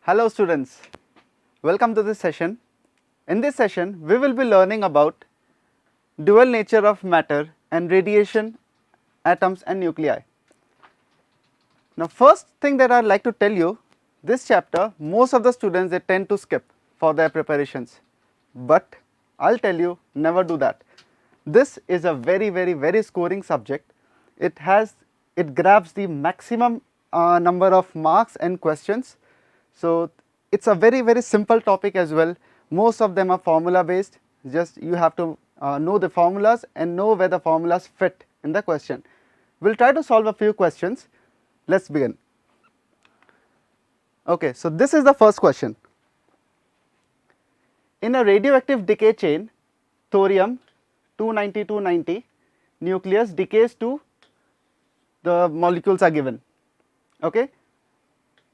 Hello students, welcome to this session. In this session, we will be learning about dual nature of matter and radiation, atoms and nuclei. Now first thing that I would like to tell you, this chapter most of the students they tend to skip for their preparations, but I will tell you never do that. This is a very scoring subject. It grabs the maximum number of marks and questions. So it's a very simple topic as well. Most of them are formula based. Just you have to know the formulas and know where the formulas fit in the question. We'll try to solve a few questions. Let's begin. Okay, so this is the first question. In a radioactive decay chain, thorium 290 nucleus decays to, the molecules are given. Okay,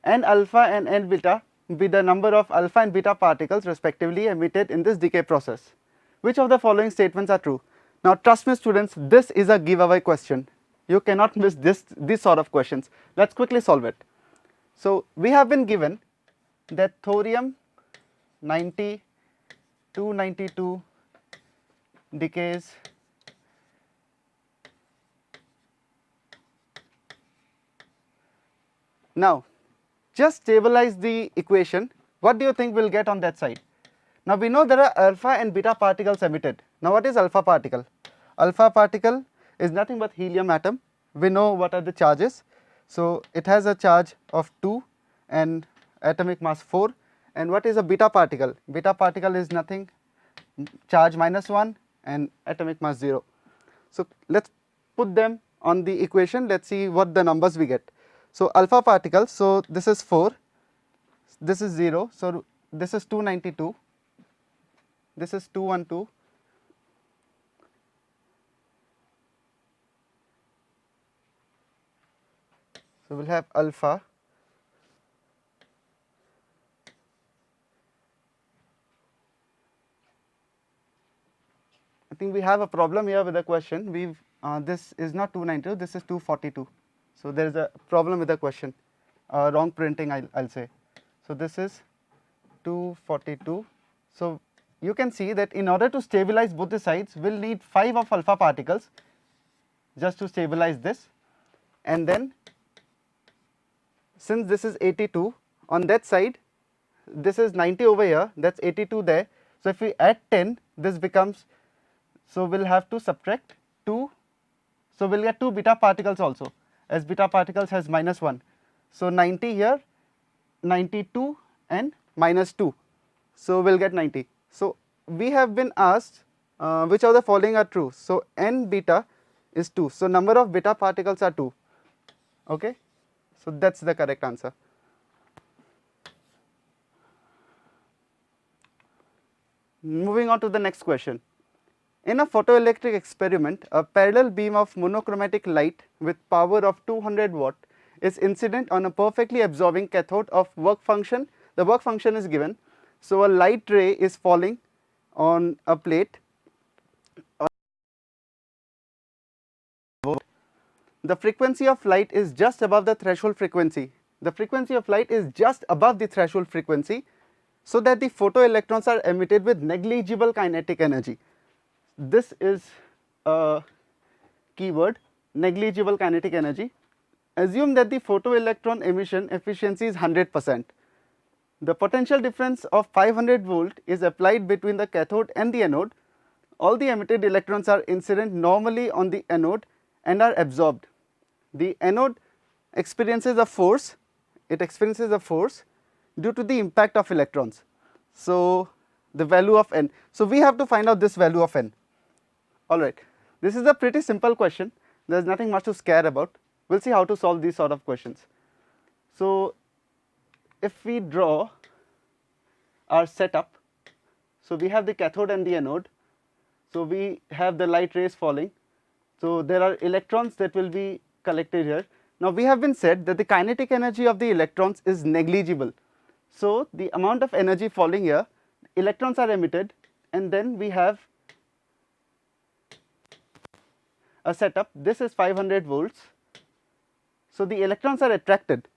n alpha and n beta be the number of alpha and beta particles respectively emitted in this decay process. Which of the following statements are true? Now trust me students, this is a giveaway question. You cannot miss these sort of questions. Let's quickly solve it. So we have been given that thorium 292 decays now. Just stabilize the equation. What do you think we'll get on that side? Now we know there are alpha and beta particles emitted. Now what is alpha particle? Alpha particle is nothing but helium atom. We know what are the charges. So it has a charge of 2 and atomic mass 4. And what is a beta particle? Beta particle is nothing, charge -1 and atomic mass 0. So let's put them on the equation. Let's see what the numbers we get. So alpha particle, so this is 4, this is 0, so this is 292, this is 212, so we'll have alpha, I think we have a problem here with the question. This is not 292, this is 242. So there is a problem with the question, wrong printing I'll say. So this is 242. So you can see that in order to stabilize both the sides, we'll need 5 of alpha particles just to stabilize this. And then since this is 82, on that side, this is 90 over here, that's 82 there. So if we add 10, this becomes, so we'll have to subtract 2. So we'll get 2 beta particles also, as beta particles has -1. So 90 here, 92 and -2. So we'll get 90. So we have been asked which of the following are true. So n beta is 2. So number of beta particles are 2. Okay. So that's the correct answer. Moving on to the next question. In a photoelectric experiment, a parallel beam of monochromatic light with power of 200 watt is incident on a perfectly absorbing cathode of work function. The work function is given. So a light ray is falling on a plate. The frequency of light is just above the threshold frequency. The frequency of light is just above the threshold frequency, so that the photoelectrons are emitted with negligible kinetic energy. This is a keyword, negligible kinetic energy. Assume that the photoelectron emission efficiency is 100%. The potential difference of 500 volt is applied between the cathode and the anode. All the emitted electrons are incident normally on the anode and are absorbed. The anode experiences a force, due to the impact of electrons. So the value of n. So we have to find out this value of n. Alright, this is a pretty simple question. There is nothing much to scare about. We'll see how to solve these sort of questions. So if we draw our setup, so we have the cathode and the anode. So we have the light rays falling. So there are electrons that will be collected here. Now we have been said that the kinetic energy of the electrons is negligible. So the amount of energy falling here, electrons are emitted, and then we have a setup. This is 500 volts. So the electrons are attracted.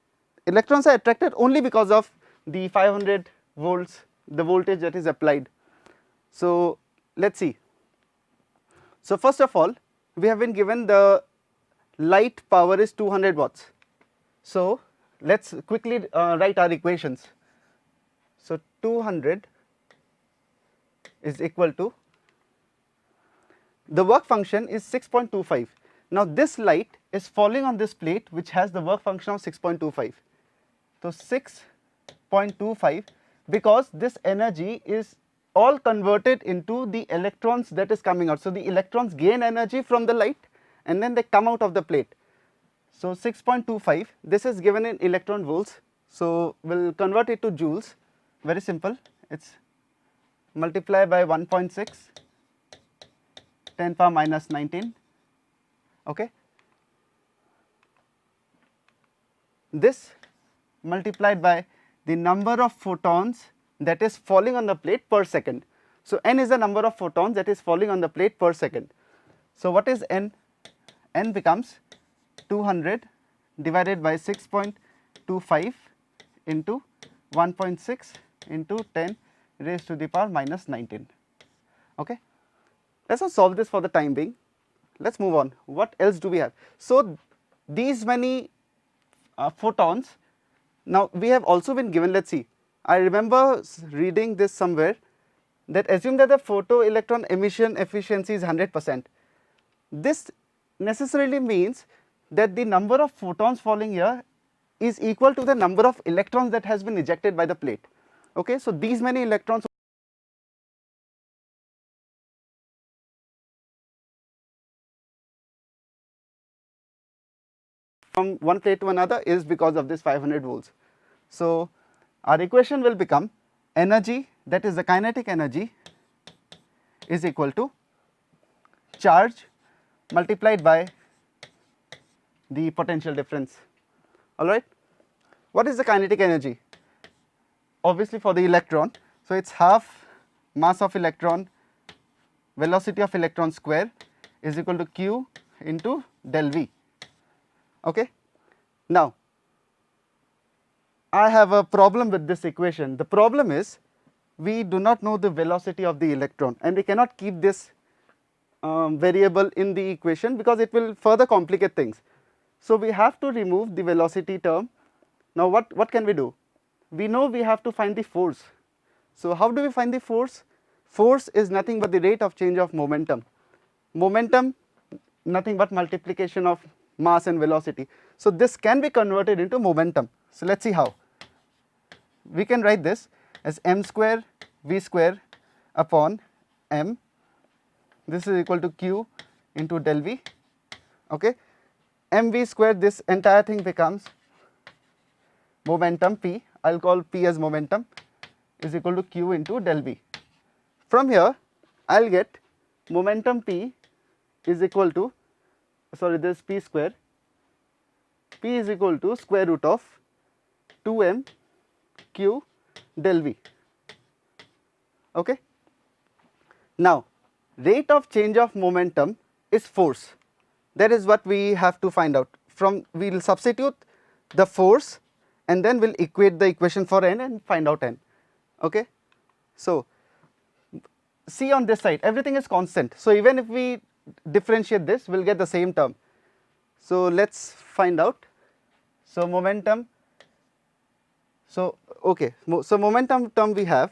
Electrons are attracted only because of the 500 volts, the voltage that is applied. So let's see. So first of all, we have been given the light power is 200 watts. So let's quickly write our equations. So 200 is equal to, the work function is 6.25. Now this light is falling on this plate which has the work function of 6.25. So 6.25, because this energy is all converted into the electrons that is coming out. So the electrons gain energy from the light and then they come out of the plate. So 6.25, this is given in electron volts. So we'll convert it to joules. Very simple. It's multiply by 1.6, 10 power minus 19. Okay. This multiplied by the number of photons that is falling on the plate per second. So n is the number of photons that is falling on the plate per second. So what is n? N becomes 200 divided by 6.25 into 1.6 into 10 raised to the power minus 19. Okay. Let's not solve this for the time being. Let's move on. What else do we have? So these many photons. Now we have also been given, let's see, I remember reading this somewhere, that assume that the photoelectron emission efficiency is 100%. This necessarily means that the number of photons falling here is equal to the number of electrons that has been ejected by the plate. Okay, so these many electrons from one plate to another is because of this 500 volts. So our equation will become energy, that is the kinetic energy, is equal to charge multiplied by the potential difference. All right. What is the kinetic energy? Obviously for the electron, so it's half mass of electron, velocity of electron square is equal to q into del v. Okay. Now I have a problem with this equation. The problem is we do not know the velocity of the electron and we cannot keep this variable in the equation because it will further complicate things. So we have to remove the velocity term. Now what can we do? We know we have to find the force. So how do we find the force? Force is nothing but the rate of change of momentum. Momentum, nothing but multiplication of mass and velocity. So this can be converted into momentum. So let's see how. We can write this as m square v square upon m. This is equal to q into del v. Okay. mv square, this entire thing becomes momentum p. I'll call p as momentum, is equal to q into del v. From here I'll get momentum p is equal to, sorry, this p square, p is equal to square root of 2m q del v. Okay. Now rate of change of momentum is force. That is what we have to find out. From, we will substitute the force and then we'll equate the equation for n and find out n. Okay. So see on this side everything is constant. So even if we differentiate this, we'll get the same term. So let's find out. So momentum, so okay, so momentum term we have,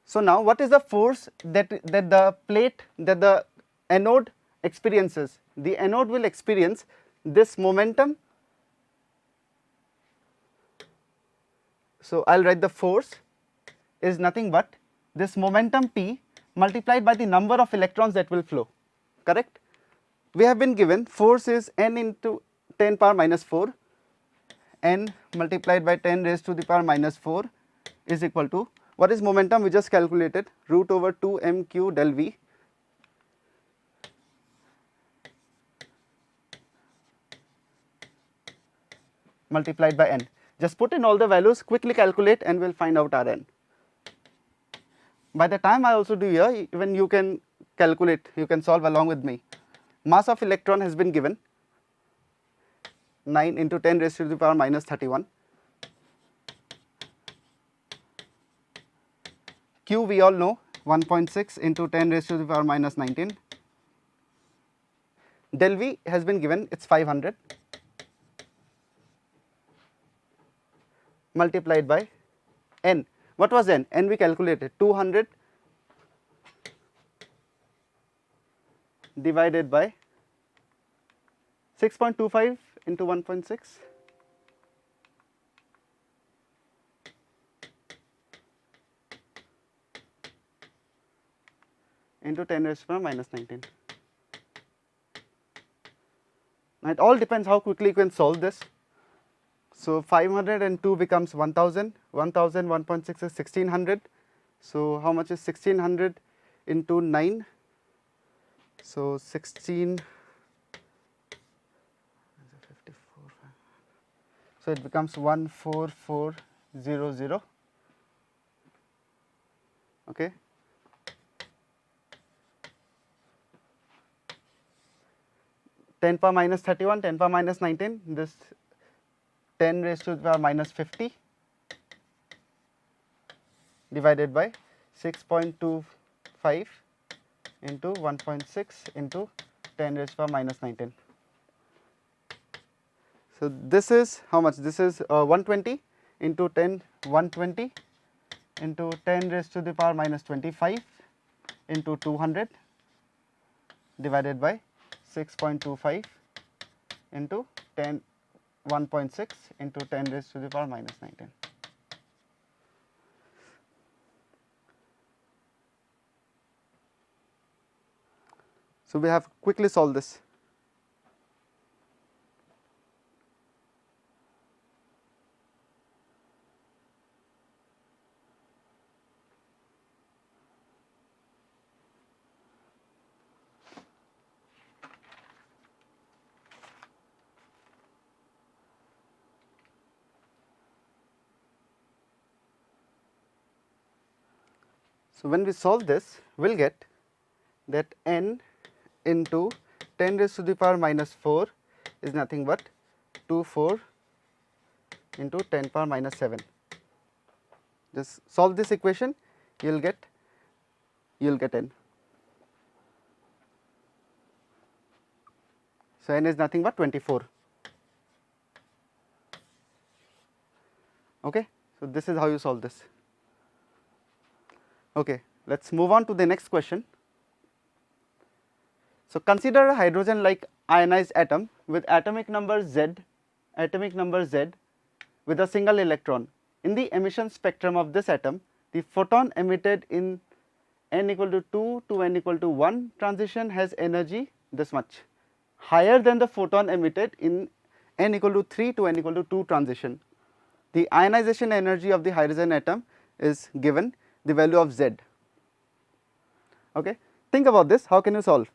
so now what is the force that the plate, that the anode experiences? The anode will experience this momentum. So I'll write the force is nothing but this momentum p multiplied by the number of electrons that will flow. Correct? We have been given force is n into 10 power minus 4, n multiplied by 10 raised to the power minus 4 is equal to, what is momentum? We just calculated, root over 2 mq del v multiplied by n. Just put in all the values, quickly calculate and we'll find out our n. By the time I also do here, even you can calculate, you can solve along with me. Mass of electron has been given 9 into 10 raised to the power minus 31. Q we all know 1.6 into 10 raised to the power minus 19. Del V has been given, it's 500 multiplied by N. What was N? N we calculated 200 divided by 6.25 into 1.6 into 10 raised to the power minus 19. Now it all depends how quickly you can solve this. So 502 becomes 1000, 1000, 1.6 is 1600. So how much is 1600 into 9? So 16, so it becomes 14400. Okay. Ten power minus 31, 10 power minus 19, this 10 raised to the power minus 50 divided by 6.25 into 1.6 into 10 raised to the power minus 19. So this is how much? This is 120 into 10, 120 into 10 raised to the power minus 25 into 200 divided by 6.25 into 10, 1.6 into 10 raised to the power minus 19. So we have quickly solved this. So when we solve this, we'll get that N into 10 raised to the power minus 4 is nothing but 24 into 10 power minus 7. Just solve this equation, you'll get N. So N is nothing but 24. Okay, so this is how you solve this. Okay, let's move on to the next question. So consider a hydrogen like ionized atom with atomic number Z with a single electron. In the emission spectrum of this atom, the photon emitted in n equal to 2 to n equal to 1 transition has energy this much, higher than the photon emitted in n equal to 3 to n equal to 2 transition. The ionization energy of the hydrogen atom is given, the value of Z. Okay, think about this, how can you solve?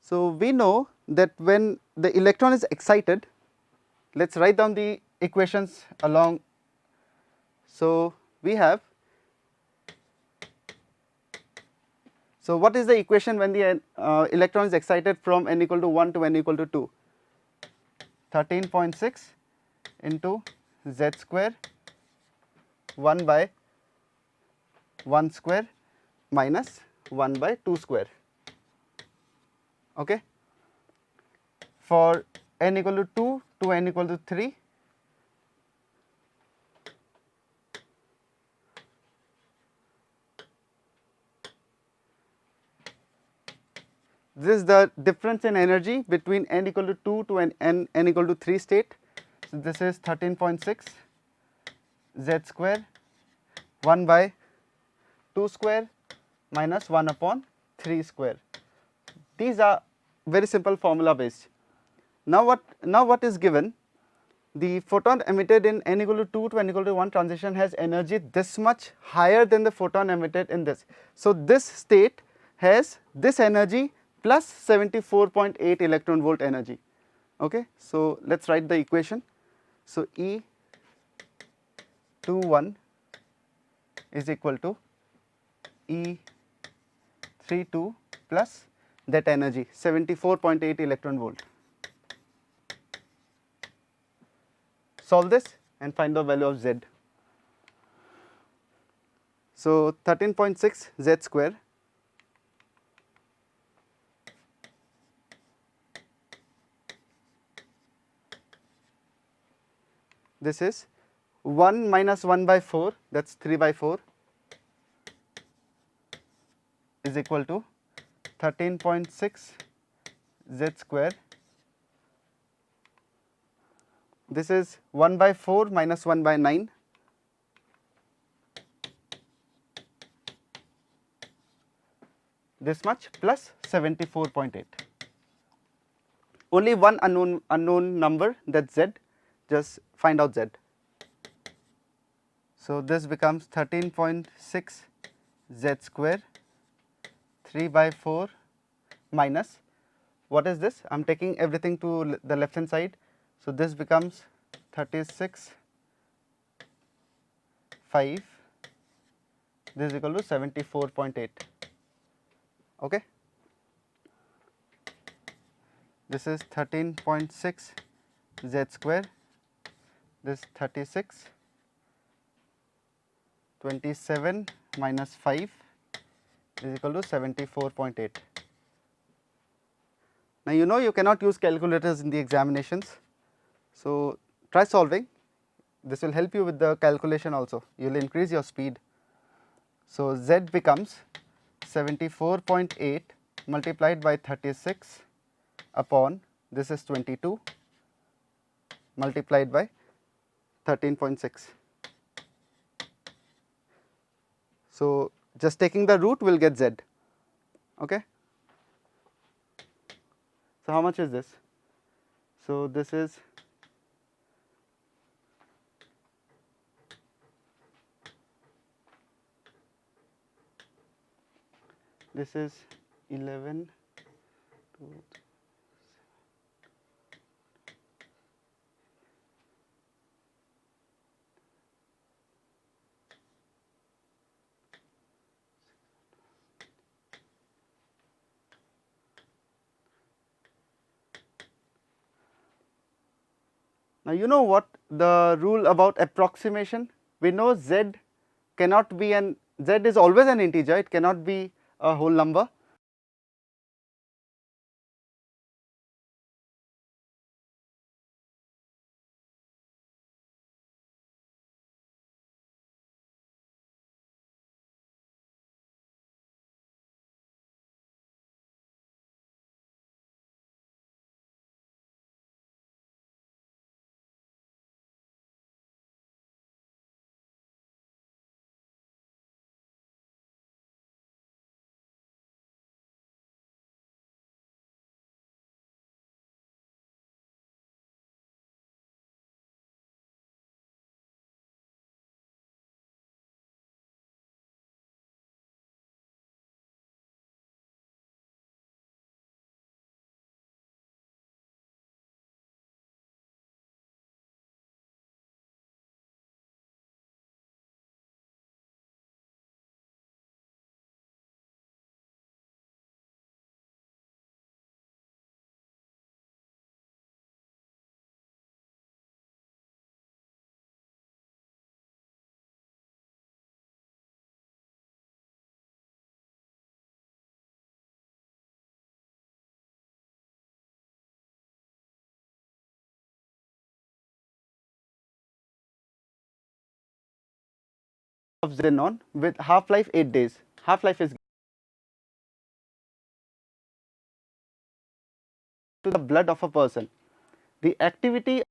So we know that when the electron is excited, let's write down the equations along. So we have, so what is the equation when the electron is excited from n equal to 1 to n equal to 2? 13.6 into Z square 1 by 1 square minus 1 by 2 square. Okay. For n equal to 2 to n equal to 3, this is the difference in energy between n equal to 2 to n equal to 3 state. So this is 13.6 Z square 1 by 2 square minus 1 upon 3 square. These are very simple formula based. Now what is given? The photon emitted in n equal to 2 to n equal to 1 transition has energy this much higher than the photon emitted in this. So this state has this energy plus 74.8 electron volt energy. Okay, so let's write the equation. So E21 is equal to E32 plus that energy 74.8 electron volt. Solve this and find the value of Z. So 13.6 Z square this is 1 minus 1 by 4, that is 3 by 4 is equal to 13.6 Z square. This is 1 by 4 minus 1 by 9, this much plus 74.8. Only one unknown number, that's Z, just find out Z. So this becomes 13.6 Z square 3 by 4 minus, what is this? I am taking everything to the left hand side. So this becomes 36 5, this is equal to 74.8. Okay. This is 13.6 Z square, this 36, 27 minus 5 is equal to 74.8. Now you know you cannot use calculators in the examinations, so try solving. This will help you with the calculation also, you will increase your speed. So Z becomes 74.8 multiplied by 36 upon, this is 22 multiplied by 13.6. So just taking the root will get Z. Okay. So how much is this? So this is 11 2. Now you know what the rule about approximation, we know Z cannot be Z is always an integer, it cannot be a whole number. Of xenon with half life 8 days, half life is to the blood of a person. The activity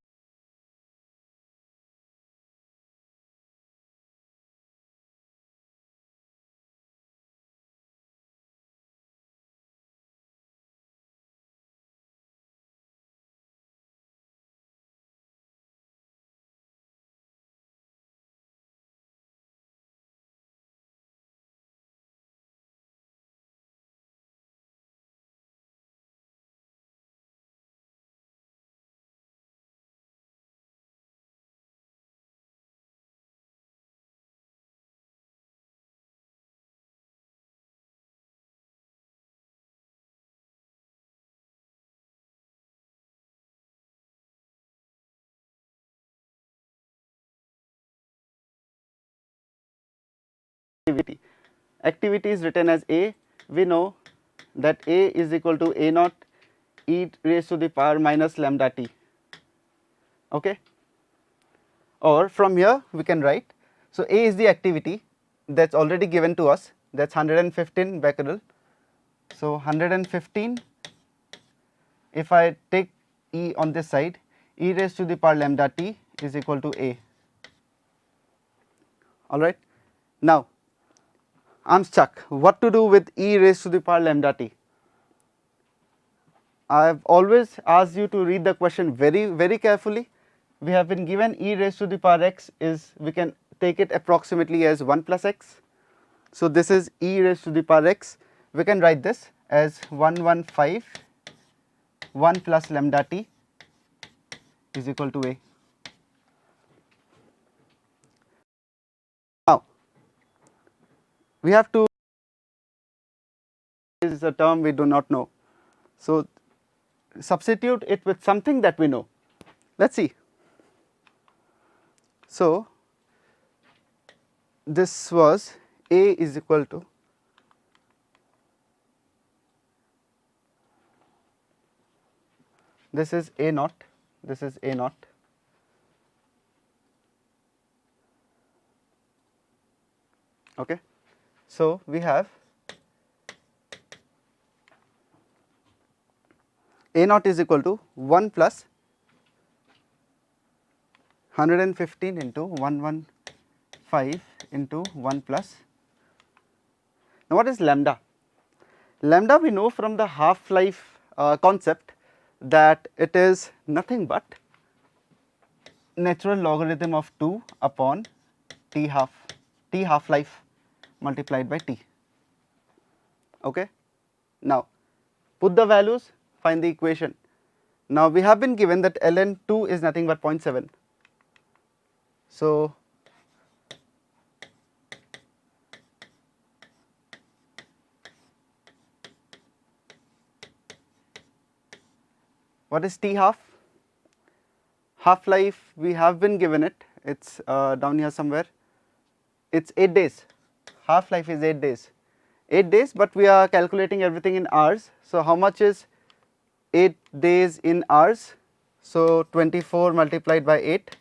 activity. Activity is written as A. We know that A is equal to A naught e raised to the power minus lambda t. Okay. Or from here we can write, so A is the activity that's already given to us, that's 115 becquerel. So 115, if I take E on this side, e raised to the power lambda t is equal to A. Alright. Now I am stuck, what to do with e raised to the power lambda t? I have always asked you to read the question very carefully. We have been given e raised to the power x is, we can take it approximately as 1 plus x. So this is e raised to the power x. We can write this as 115 1 plus lambda t is equal to A. Now we have to, this is a term we do not know, so substitute it with something that we know. Let us see. So this was A is equal to, this is A naught, this is A naught, okay. So we have A naught is equal to 1 plus 115 into 115 into 1 plus. Now what is lambda? Lambda we know from the half life concept that it is nothing but natural logarithm of 2 upon t half life multiplied by t. Okay. Now put the values, find the equation. Now we have been given that ln 2 is nothing but 0.7. So what is t half? Half life we have been given it, it's down here somewhere, it's 8 days, half life is 8 days, 8 days, but we are calculating everything in hours. So how much is 8 days in hours? So 24 multiplied by 8,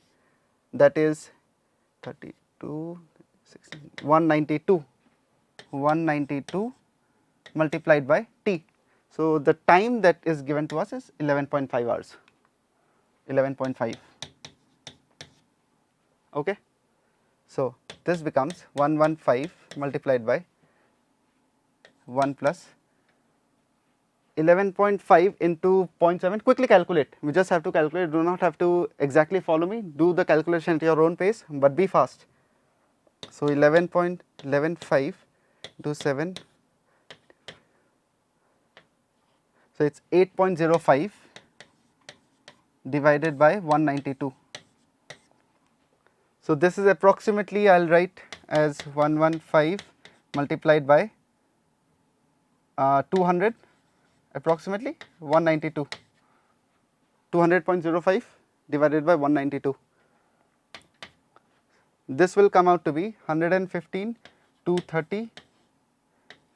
that is 32, 16, 192, 192 multiplied by t. So the time that is given to us is 11.5 hours, 11.5. Okay. So this becomes 115 multiplied by 1 plus 11.5 into 0.7. Quickly calculate, we just have to calculate, do not have to exactly follow me, do the calculation at your own pace, but be fast. So 11.115 to 7, so it is 8.05 divided by 192. So this is approximately, I will write as 115 multiplied by 200, approximately 192, 200.05 divided by 192. This will come out to be 115 230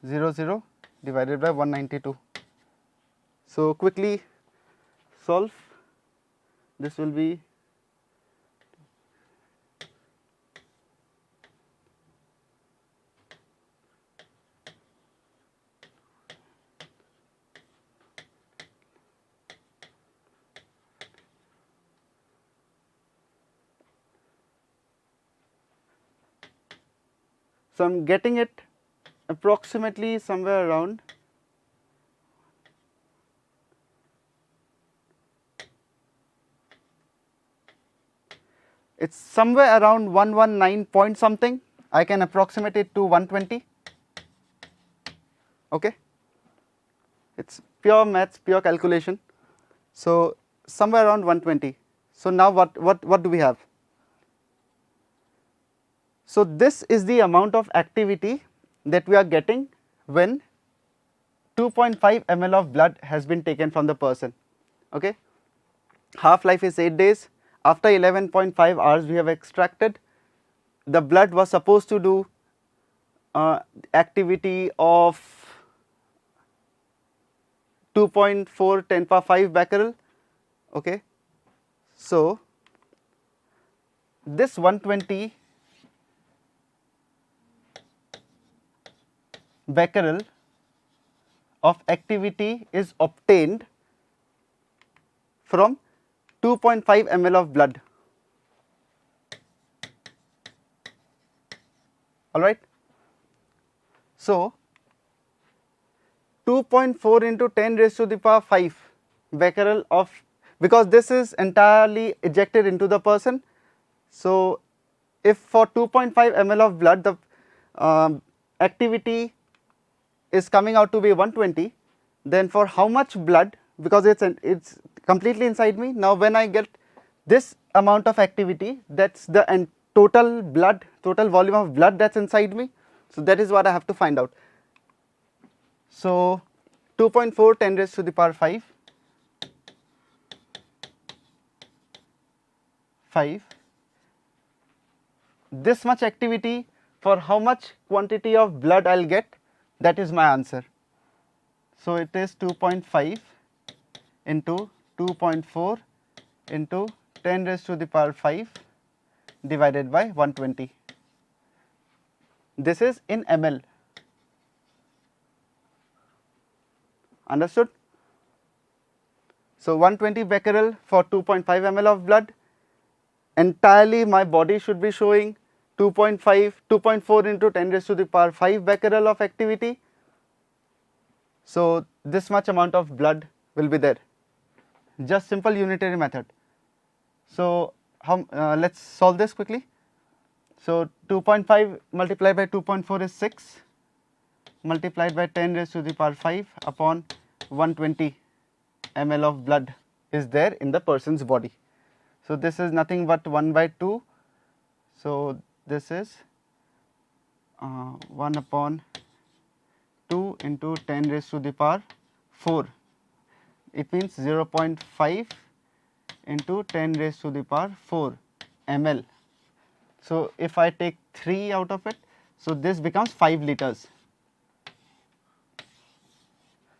00 divided by 192. So quickly solve, this will be so I am getting it approximately somewhere around it's somewhere around 119 point something. I can approximate it to 120. Okay, it's pure maths, pure calculation. So somewhere around 120. So now what do we have? So this is the amount of activity that we are getting when 2.5 ml of blood has been taken from the person. Okay, half life is 8 days. After 11.5 hours we have extracted, the blood was supposed to do activity of 2.4 10 power 5 becquerel. Okay. So, this 120 becquerel of activity is obtained from 2.5 ml of blood. All right. So, 2.4 into 10 raised to the power 5 becquerel of, because this is entirely ejected into the person. So, if for 2.5 ml of blood the activity is coming out to be 120, then for how much blood, because it's completely inside me. Now, when I get this amount of activity, that's the total blood, total volume of blood that's inside me. So, that is what I have to find out. So, 2.4 10 raised to the power 5 this much activity, for how much quantity of blood I will get, that is my answer. So, it is 2.5 into 2.4 into 10 raised to the power 5 divided by 120. This is in ml. Understood? So, 120 becquerel for 2.5 ml of blood. Entirely my body should be showing 2.4 into 10 raised to the power 5 becquerel of activity. So, this much amount of blood will be there, just simple unitary method. So, let us solve this quickly. So, 2.5 multiplied by 2.4 is 6, multiplied by 10 raised to the power 5 upon 120 ml of blood is there in the person's body. So, this is nothing but 1 by 2. So, this is 1 upon 2 into 10 raised to the power 4. It means 0.5 into 10 raised to the power 4 ml. So, if I take 3 out of it, so this becomes 5 liters.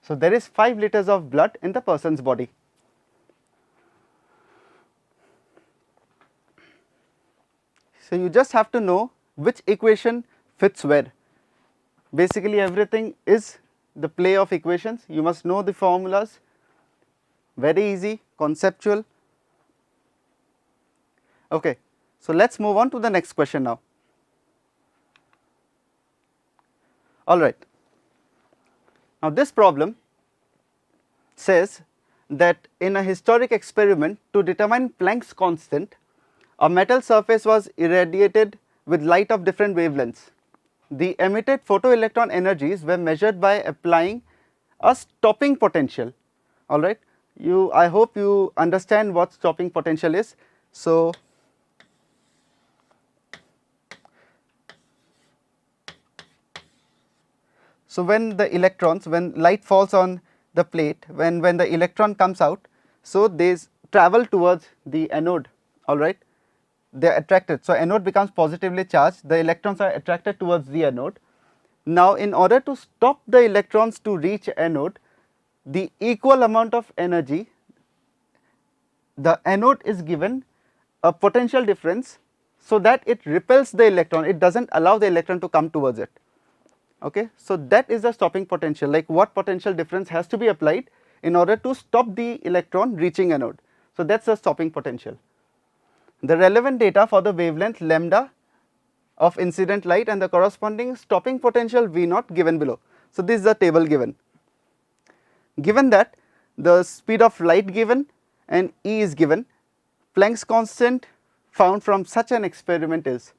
So, there is 5 liters of blood in the person's body. So, you just have to know which equation fits where. Basically, everything is the play of equations. You must know the formulas, very easy, conceptual. Okay. So, let us move on to the next question now. All right. Now, this problem says that in a historic experiment to determine Planck's constant, a metal surface was irradiated with light of different wavelengths. The emitted photoelectron energies were measured by applying a stopping potential. All right. I hope you understand what stopping potential is. So, when the electrons, when light falls on the plate, when the electron comes out, so they travel towards the anode, all right, they are attracted. So, anode becomes positively charged, the electrons are attracted towards the anode. Now, in order to stop the electrons to reach anode, the equal amount of energy, the anode is given a potential difference, so that it repels the electron, it does not allow the electron to come towards it. Okay. So, that is the stopping potential, like what potential difference has to be applied in order to stop the electron reaching anode. So, that is the stopping potential. The relevant data for the wavelength lambda of incident light and the corresponding stopping potential V naught given below. So, this is the table given. Given that the speed of light given and E is given, Planck's constant found from such an experiment is,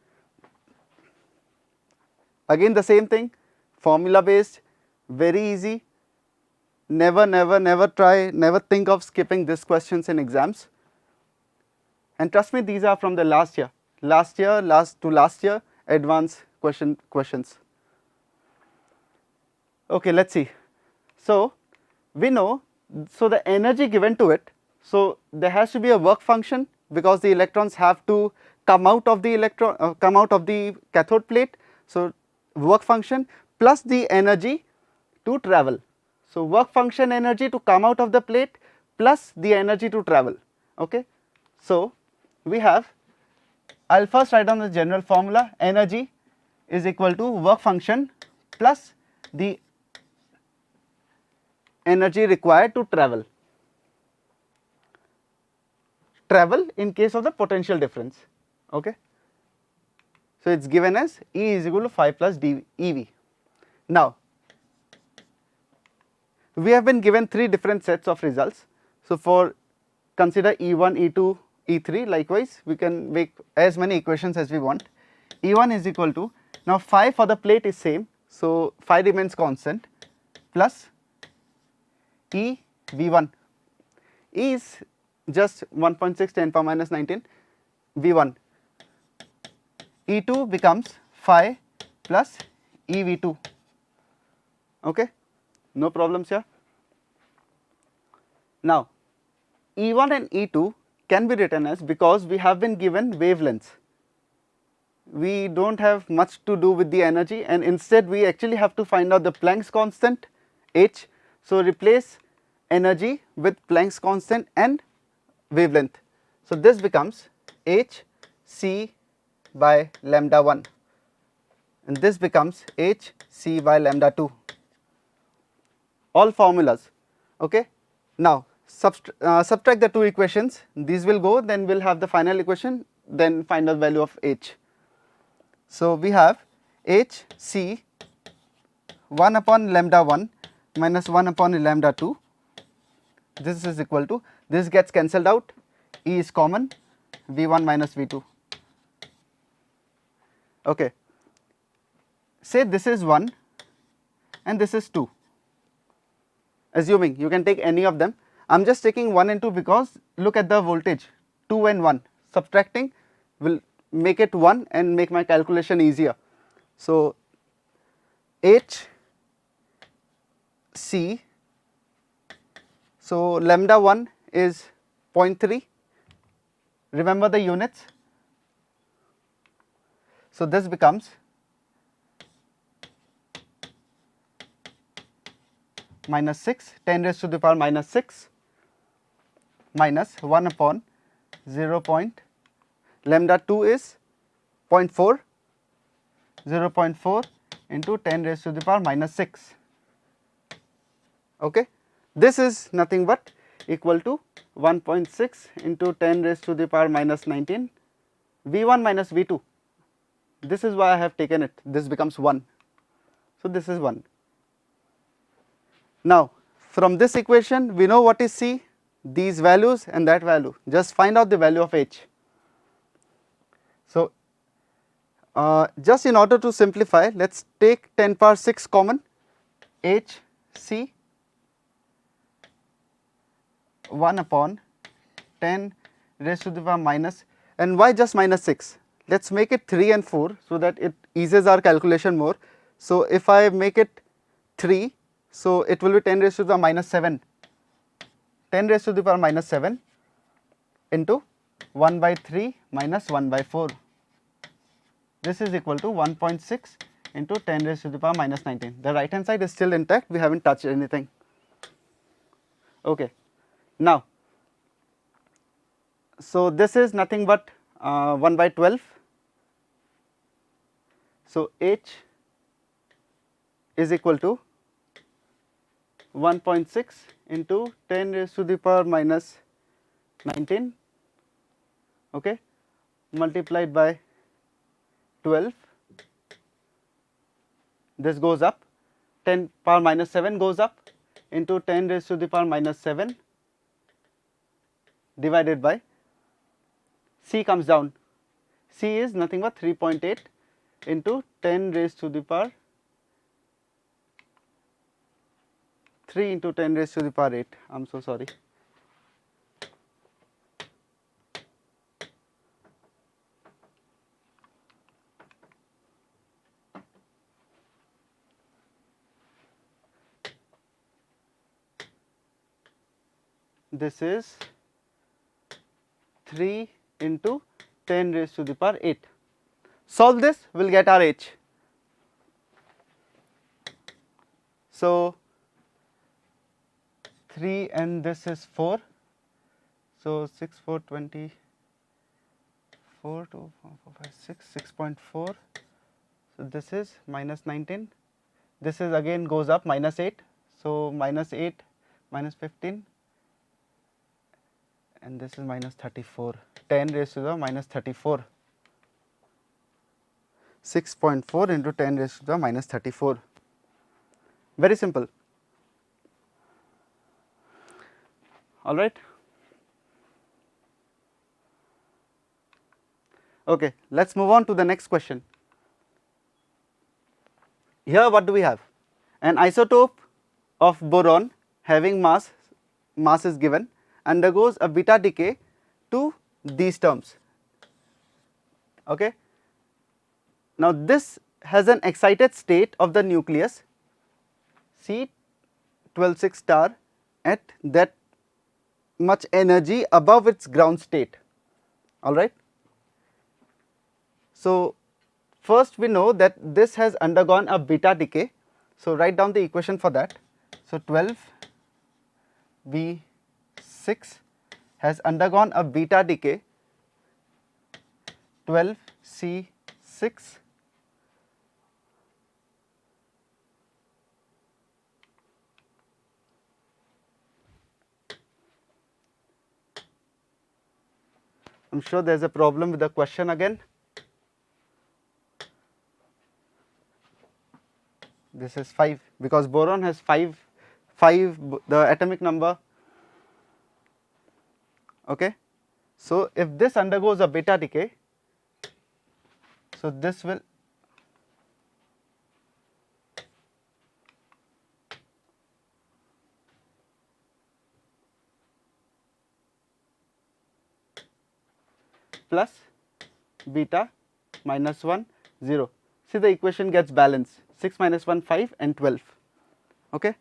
again the same thing, formula based, very easy, never think of skipping these questions in exams. And trust me, these are from the last year advanced questions. Okay, let us see. So, we know, so the energy given to it, so there has to be a work function, because the electrons have to come out of the cathode plate. So, work function plus the energy to travel. So, work function energy to come out of the plate plus the energy to travel. Okay. So, we have, I will first write down the general formula. Energy is equal to work function plus the energy required to travel. Travel in case of the potential difference. Okay. So, it is given as E is equal to 5 plus EV. Now, we have been given 3 different sets of results. So, for consider E1, E2, E3, likewise we can make as many equations as we want. E1 is equal to, now phi for the plate is same, so phi remains constant, plus E V1. E is just 1.6 10 power minus 19 V1. E2 becomes phi plus EV2. Okay, no problems here. Now, E1 and E2 can be written as, because we have been given wavelengths, we do not have much to do with the energy, and instead we actually have to find out the Planck's constant h. So, replace energy with Planck's constant and wavelength. So, this becomes h c by lambda 1, and this becomes h c by lambda 2, all formulas. Okay. Now, subtract the two equations, these will go, then we will have the final equation, then find the value of h. So, we have h c 1 upon lambda 1 minus 1 upon lambda 2, this is equal to, this gets cancelled out, E is common, V1 minus V2. Okay. Say this is 1 and this is 2, assuming you can take any of them. I am just taking 1 and 2 because look at the voltage, 2 and 1, subtracting will make it 1 and make my calculation easier. So, h c, so lambda 1 is 0.3, remember the units. So, this becomes minus 6 10 raised to the power minus 6 minus 1 upon 0. Lambda 2 is 0.4, 0.4 into 10 raised to the power minus 6. Okay. This is nothing but equal to 1.6 into 10 raised to the power minus 19 V1 minus V2. This is why I have taken it, this becomes 1. So, this is 1. Now, from this equation we know what is C, these values and that value, just find out the value of H. So, just in order to simplify, let us take 10 power 6 common, H C 1 upon 10 raised to the power minus, and why just minus 6? Let us make it 3 and 4 so that it eases our calculation more. So, if I make it 3, so it will be 10 raised to the minus 7, 10 raised to the power minus 7 into 1 by 3 minus 1 by 4. This is equal to 1.6 into 10 raised to the power minus 19. The right hand side is still intact, we have not touched anything. Okay. Now, so this is nothing but 1 by 12. So, H is equal to 1.6 into 10 raised to the power minus 19, okay, multiplied by 12, this goes up, 10 power minus 7 goes up into 10 raised to the power minus 7 divided by, C comes down, C is nothing but 3.8 into 10 raised to the power 3 into 10 raised to the power 8, I am so sorry. This is 3 into 10 raised to the power 8. Solve this, we will get our H. So 3 and this is 4. So 6, 4, 20, 4, 2, 4, 4, 5, 6, 6.4. So this is minus 19. This is again goes up minus 8. So minus 8, minus 15, and this is minus 34. 10 raised to the minus 34. 6.4 into 10 raised to the minus 34. Very simple. All right. Okay, let's move on to the next question. Here what do we have? An isotope of boron having mass is given, undergoes a beta decay to these terms. Okay. Now this has an excited state of the nucleus C12.6 star at that much energy above its ground state. All right. So first we know that this has undergone a beta decay. So write down the equation for that. So 12B6 has undergone a beta decay, 12C6 I'm sure there is a problem with the question again. This is 5 because boron has 5 the atomic number. Okay. So if this undergoes a beta decay, so this will plus beta minus 1 0. See, the equation gets balanced. 6 minus 1 5 and 12. Okay.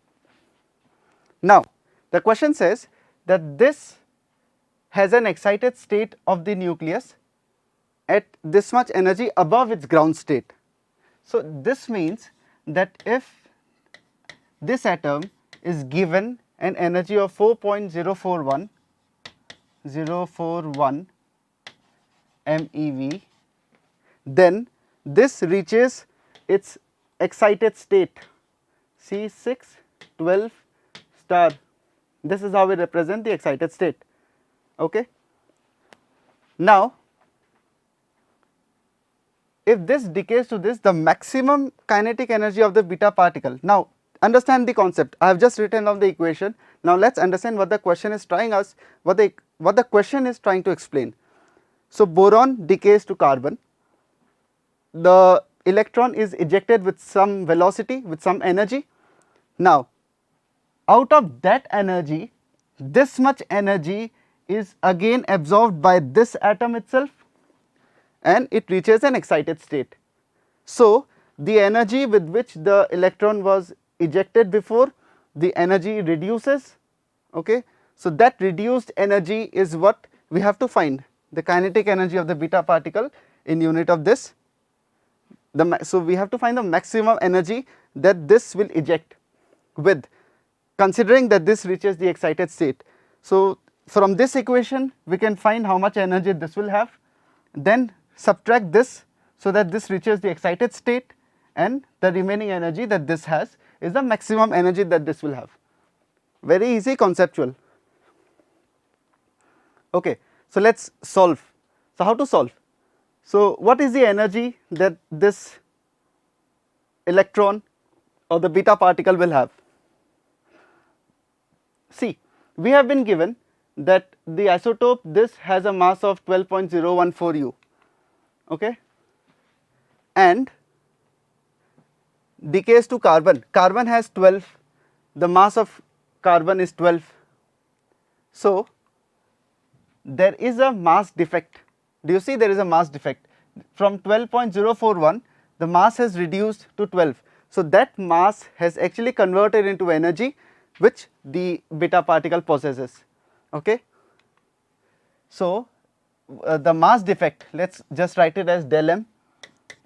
Now the question says that this has an excited state of the nucleus at this much energy above its ground state. So this means that if this atom is given an energy of 4.041 MeV, then this reaches its excited state C612 star. This is how we represent the excited state. Okay. Now if this decays to this, the maximum kinetic energy of the beta particle. Now understand the concept. I have just written down the equation. Now let's understand what the question is trying us, what the question is trying to explain. So boron decays to carbon. The electron is ejected with some velocity, with some energy. Now out of that energy, this much energy is again absorbed by this atom itself and it reaches an excited state. So the energy with which the electron was ejected before, the energy reduces. Okay. So that reduced energy is what we have to find, the kinetic energy of the beta particle in unit of this. So we have to find the maximum energy that this will eject with, considering that this reaches the excited state. So from this equation we can find how much energy this will have, then subtract this so that this reaches the excited state, and the remaining energy that this has is the maximum energy that this will have. Very easy, conceptual. Okay. So let's solve. So how to solve? So what is the energy that this electron or the beta particle will have? See, we have been given that the isotope this has a mass of 12.014 U, okay, and decays to carbon. Carbon has 12, the mass of carbon is 12. So there is a mass defect. Do you see there is a mass defect? From 12.041 the mass has reduced to 12. So that mass has actually converted into energy which the beta particle possesses. Okay. So the mass defect, let's just write it as del m,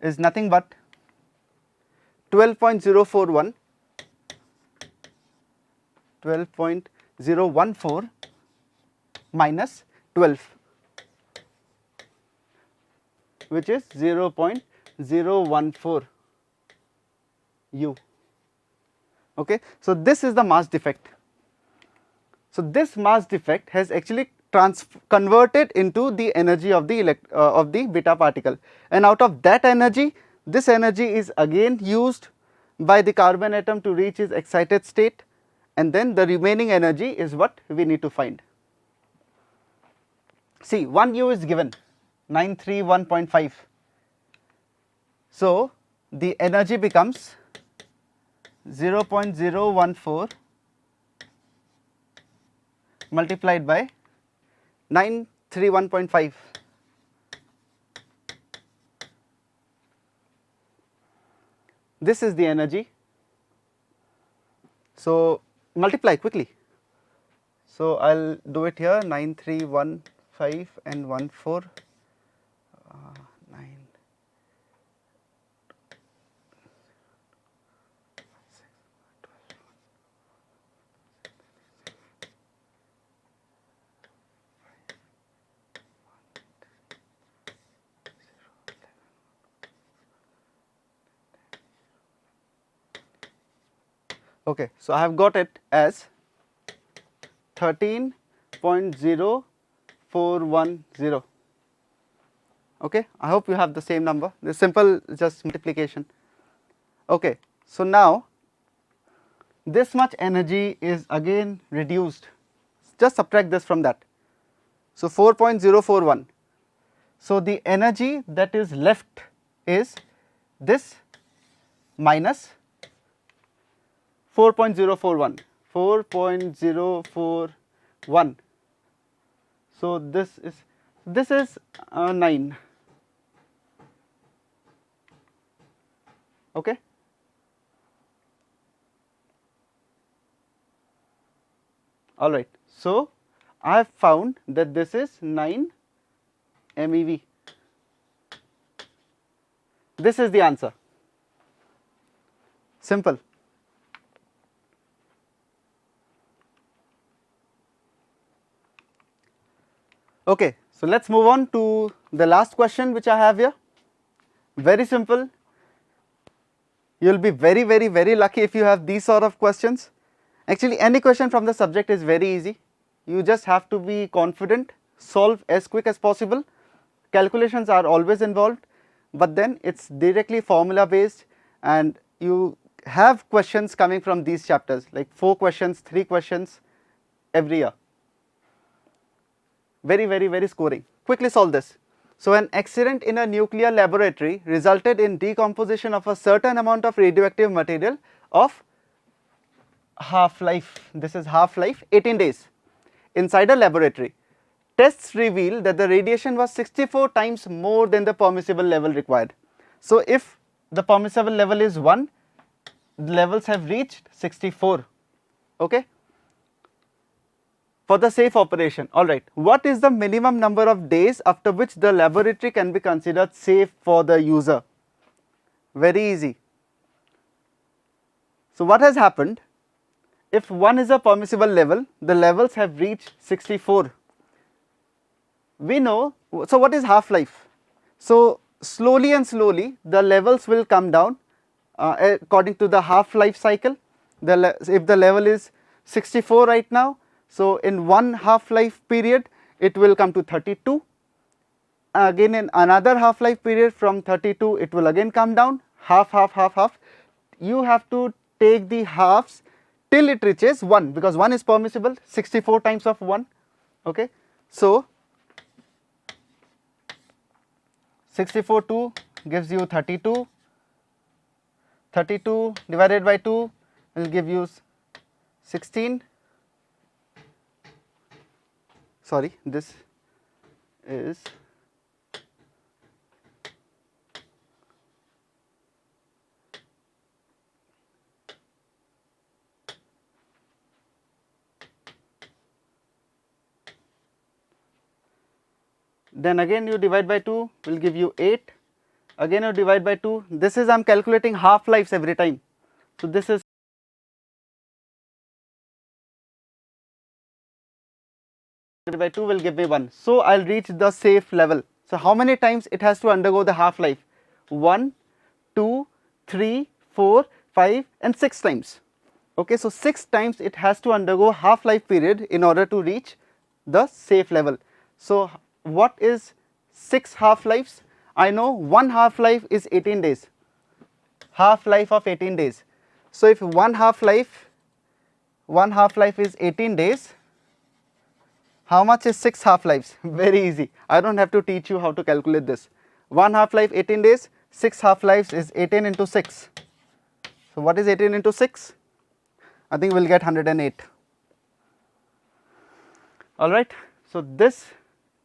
is nothing but 12.041 12.014 minus 12, which is 0.014 U. Okay, so this is the mass defect. So this mass defect has actually converted into the energy of the beta particle, and out of that energy, this energy is again used by the carbon atom to reach its excited state, and then the remaining energy is what we need to find. See, 1 U is given 931.5. So the energy becomes 0.014 multiplied by 931.5. This is the energy. So multiply quickly. So I'll do it here, 931.5 and 14. 9. Okay, so I have got it as 13.0410. Okay, I hope you have the same number. This simple just multiplication. Okay, so now this much energy is again reduced. Just subtract this from that. So 4.041. So the energy that is left is this minus 4.041. 4.041. So this is 9. Okay. All right. So I have found that this is 9 MeV. This is the answer. Simple. Okay, so let's move on to the last question which I have here. Very simple. You will be very, very, very lucky if you have these sort of questions. Actually, any question from the subject is very easy. You just have to be confident, solve as quick as possible. Calculations are always involved, but then it's directly formula based, and you have questions coming from these chapters, like 4 questions, 3 questions every year. Very, very, very scoring. Quickly solve this. So an accident in a nuclear laboratory resulted in decomposition of a certain amount of radioactive material of half-life. This is half-life 18 days inside a laboratory. Tests reveal that the radiation was 64 times more than the permissible level required. So if the permissible level is 1, the levels have reached 64. Okay. For the safe operation, alright, what is the minimum number of days after which the laboratory can be considered safe for the user? Very easy. So what has happened, if 1 is a permissible level, the levels have reached 64. We know, so what is half-life? So slowly and slowly the levels will come down according to the half-life cycle. If the level is 64 right now, so in one half-life period it will come to 32, again in another half-life period from 32 it will again come down, half, half, half, half. You have to take the halves till it reaches 1, because 1 is permissible, 64 times of 1. Okay. So 64 2 gives you 32, 32 divided by 2 will give you 16. Sorry, this is then again you divide by 2 will give you 8, again you divide by 2, this is I am calculating half-lives every time. So this is divided by 2 will give me 1. So I'll reach the safe level. So how many times it has to undergo the half-life? 1, 2, 3, 4, 5 and 6 times. Okay, so 6 times it has to undergo half-life period in order to reach the safe level. So what is 6 half-lives? I know one half-life is 18 days, half-life of 18 days. So if one half-life is 18 days, how much is 6 half-lives? Very easy. I don't have to teach you how to calculate this. One half-life 18 days, 6 half-lives is 18 into 6. So what is 18 into 6? I think we'll get 108. Alright, so this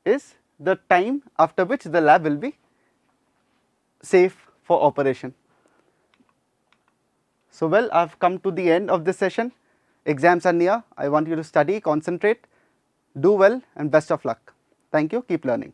is the time after which the lab will be safe for operation. So well, I have come to the end of this session. Exams are near. I want you to study, concentrate, do well and best of luck. Thank you. Keep learning.